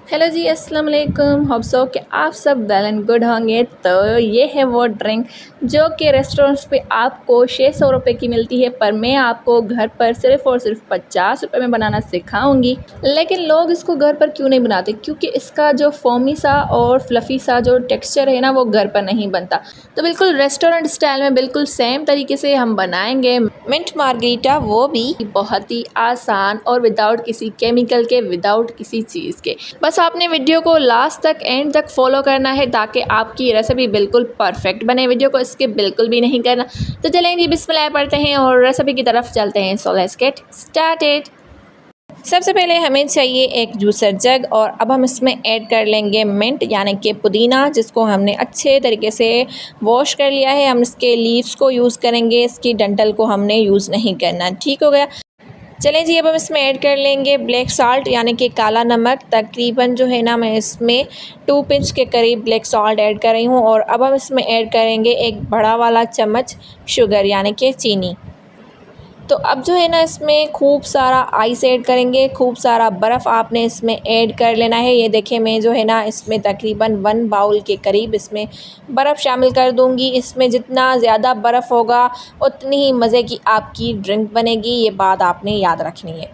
Hello जी, अस्सलाम वालेकुम। Hope so कि आप सब वेल एंड गुड होंगे। तो ये है वो ड्रिंक जो कि रेस्टोरेंट्स पे आपको 600 रुपये की मिलती है, पर मैं आपको घर पर सिर्फ़ और सिर्फ 50 रुपये में बनाना सिखाऊंगी। लेकिन लोग इसको घर पर क्यों नहीं बनाते? क्योंकि इसका जो फोमी सा और फ्लफ़ी सा जो टेक्सचर है ना, वो घर पर नहीं बनता। तो बिल्कुल रेस्टोरेंट स्टाइल में बिल्कुल सेम तरीके से हम बनाएंगे मिंट मार्गरीटा, वो भी बहुत ही आसान और विदाउट किसी केमिकल के, विदाउट किसी चीज़ के। बस आपने वीडियो को लास्ट तक एंड तक फॉलो करना है ताकि आपकी रेसिपी बिल्कुल परफेक्ट बने। वीडियो को स्किप बिल्कुल भी नहीं करना। तो चलें जी, बिस्मिल्लाह पढ़ते हैं और रेसिपी की तरफ चलते हैं। So let's get started. सबसे पहले हमें चाहिए एक जूसर जग, और अब हम इसमें ऐड कर लेंगे मिंट यानी कि पुदीना, जिसको हमने अच्छे तरीके से वॉश कर लिया है। हम इसके लीव्स को यूज़ करेंगे, इसकी डंठल को हमने यूज़ नहीं करना। ठीक हो गया। चलें जी, अब हम इसमें ऐड कर लेंगे ब्लैक साल्ट यानी कि काला नमक। तकरीबन जो है ना, मैं इसमें 2 पिंच के करीब ब्लैक साल्ट ऐड कर रही हूँ। और अब हम इसमें ऐड करेंगे एक बड़ा वाला चम्मच शुगर यानी कि चीनी। तो अब जो है ना, इसमें खूब सारा आइस ऐड करेंगे, खूब सारा बर्फ़ आपने इसमें ऐड कर लेना है। ये देखिए, मैं जो है ना, इसमें तकरीबन 1 बाउल के करीब इसमें बर्फ़ शामिल कर दूंगी। इसमें जितना ज़्यादा बर्फ़ होगा उतनी ही मज़े की आपकी ड्रिंक बनेगी, ये बात आपने याद रखनी है।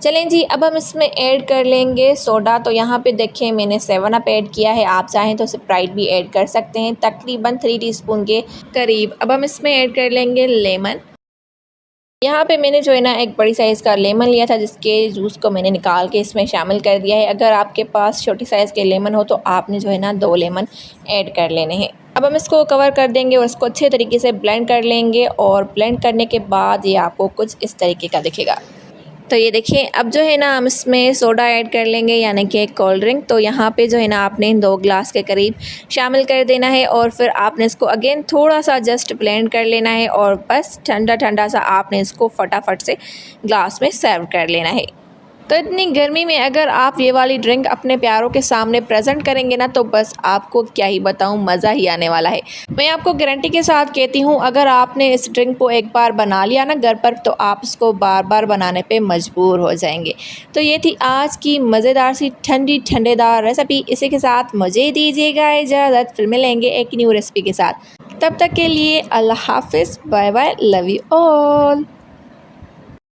चलें जी, अब हम इसमें ऐड कर लेंगे सोडा। तो यहाँ पे देखें, मैंने 7 अप ऐड किया है, आप चाहें तो स्प्राइट भी ऐड कर सकते हैं, तकरीबन 3 टीस्पून के करीब। अब हम इसमें ऐड कर लेंगे लेमन। यहाँ पे मैंने जो है ना, एक बड़ी साइज़ का लेमन लिया था, जिसके जूस को मैंने निकाल के इसमें शामिल कर दिया है। अगर आपके पास छोटी साइज़ के लेमन हो तो आपने जो है ना 2 लेमन ऐड कर लेने हैं। अब हम इसको कवर कर देंगे और इसको अच्छे तरीके से ब्लेंड कर लेंगे, और ब्लेंड करने के बाद ये आपको कुछ इस तरीके का दिखेगा। तो ये देखिए, अब जो है ना, हम इसमें सोडा ऐड कर लेंगे यानी कि कोल्ड ड्रिंक। तो यहाँ पे जो है ना, आपने 2 ग्लास के करीब शामिल कर देना है, और फिर आपने इसको अगेन थोड़ा सा जस्ट ब्लेंड कर लेना है, और बस ठंडा ठंडा सा आपने इसको फटाफट से ग्लास में सर्व कर लेना है। तो इतनी गर्मी में अगर आप ये वाली ड्रिंक अपने प्यारों के सामने प्रेजेंट करेंगे ना, तो बस आपको क्या ही बताऊं, मज़ा ही आने वाला है। मैं आपको गारंटी के साथ कहती हूं, अगर आपने इस ड्रिंक को एक बार बना लिया ना घर पर, तो आप इसको बार बार बनाने पे मजबूर हो जाएंगे। तो ये थी आज की मज़ेदार सी ठंडी ठंडेदार रेसिपी। इसी के साथ मुझे दीजिएगा इजाज़त, फिर मिलेंगे एक न्यू रेसिपी के साथ। तब तक के लिए अल्लाह हाफिज़, bye bye, love you all.